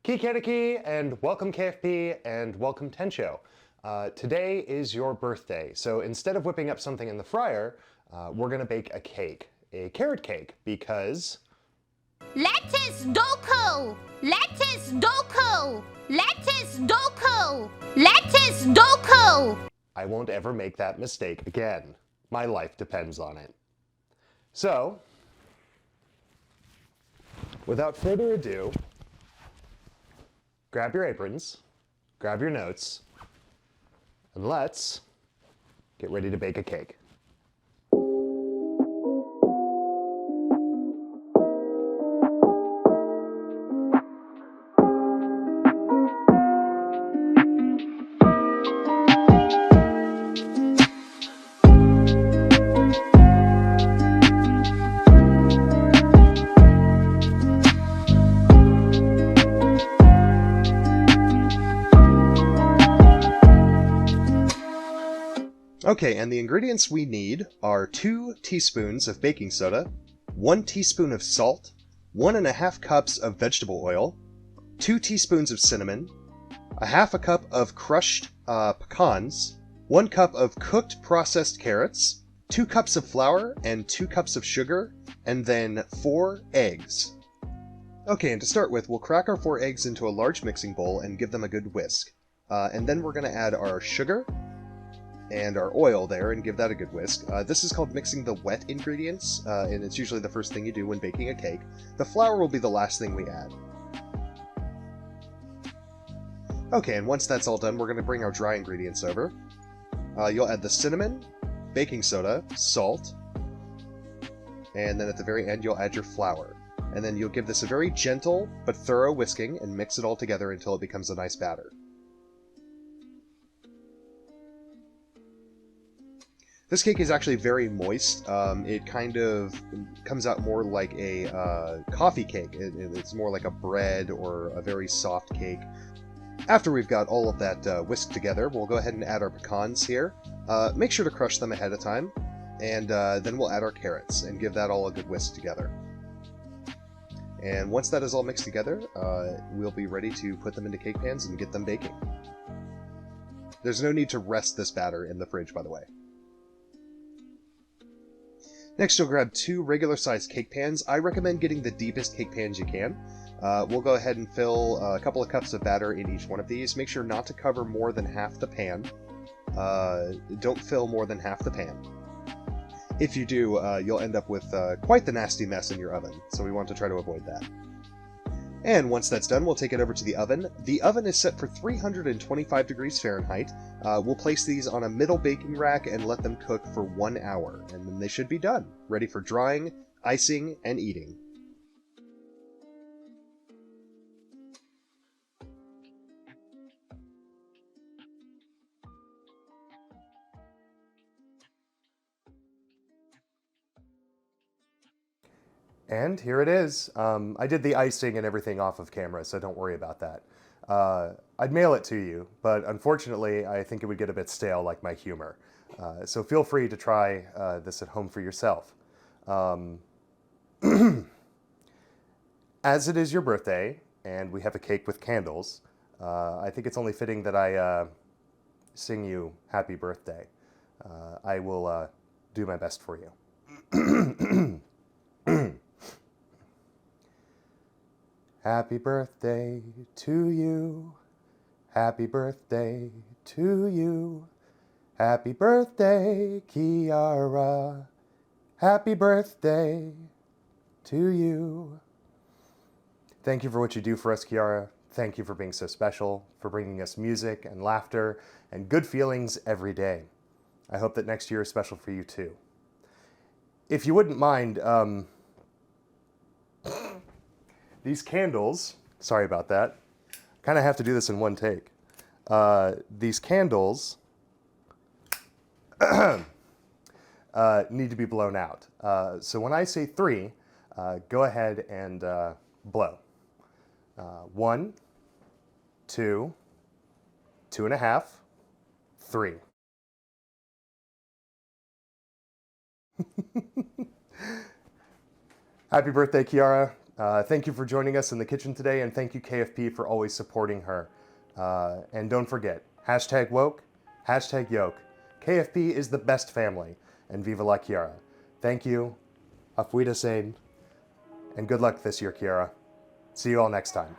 Kiara, and welcome KFP, and welcome Tenchou. Today is your birthday, so instead of whipping up something in the fryer, we're gonna bake a cake. A carrot cake, because... Lettuce doko! Lettuce doko! Lettuce doko! Lettuce doko! I won't ever make that mistake again. My life depends on it. So, without further ado, grab your aprons, grab your notes, and let's get ready to bake a cake. Okay, and the ingredients we need are 2 teaspoons of baking soda, 1 teaspoon of salt, 1½ cups of vegetable oil, 2 teaspoons of cinnamon, ½ cup of crushed pecans, 1 cup of cooked processed carrots, 2 cups of flour, and 2 cups of sugar, and then 4 eggs. Okay, and to start with, we'll crack our 4 eggs into a large mixing bowl and give them a good whisk. And then we're going to add our sugar, and our oil there and give that a good whisk. This is called mixing the wet ingredients, and it's usually the first thing you do when baking a cake. The flour will be the last thing we add. Okay, and once that's all done, we're going to bring our dry ingredients over. You'll add the cinnamon, baking soda, salt, and then at the very end you'll add your flour. And then you'll give this a very gentle but thorough whisking and mix it all together until it becomes a nice batter. This cake is actually very moist. It kind of comes out more like a coffee cake. It's more like a bread or a very soft cake. After we've got all of that whisked together, we'll go ahead and add our pecans here. Make sure to crush them ahead of time, and then we'll add our carrots and give that all a good whisk together. And once that is all mixed together, we'll be ready to put them into cake pans and get them baking. There's no need to rest this batter in the fridge, by the way. Next, you'll grab 2 regular-sized cake pans. I recommend getting the deepest cake pans you can. We'll go ahead and fill a couple of cups of batter in each one of these. Make sure not to cover more than half the pan. Don't fill more than half the pan. If you do, you'll end up with quite the nasty mess in your oven, so we want to try to avoid that. And once that's done, we'll take it over to the oven. The oven is set for 325 degrees Fahrenheit. We'll place these on a middle baking rack and let them cook for 1 hour, and then they should be done, ready for drying, icing, and eating. And here it is. I did the icing and everything off of camera, so don't worry about that. I'd mail it to you, but unfortunately I think it would get a bit stale like my humor. So feel free to try this at home for yourself. As it is your birthday, and we have a cake with candles, I think it's only fitting that I sing you happy birthday. I will do my best for you. Happy birthday to you. Happy birthday to you. Happy birthday, Kiara. Happy birthday to you. Thank you for what you do for us, Kiara. Thank you for being so special, for bringing us music and laughter and good feelings every day. I hope that next year is special for you too. If you wouldn't mind, these candles, sorry about that, kind of have to do this in one take. These candles need to be blown out. So when I say 3, go ahead and blow. 1, 2, 2.5, 3. Happy birthday, Kiara. Thank you for joining us in the kitchen today, and thank you, KFP, for always supporting her. And don't forget, hashtag woke, hashtag yoke. KFP is the best family, and Viva la Kiara. Thank you, auf Wiedersehen, and good luck this year, Kiara. See you all next time.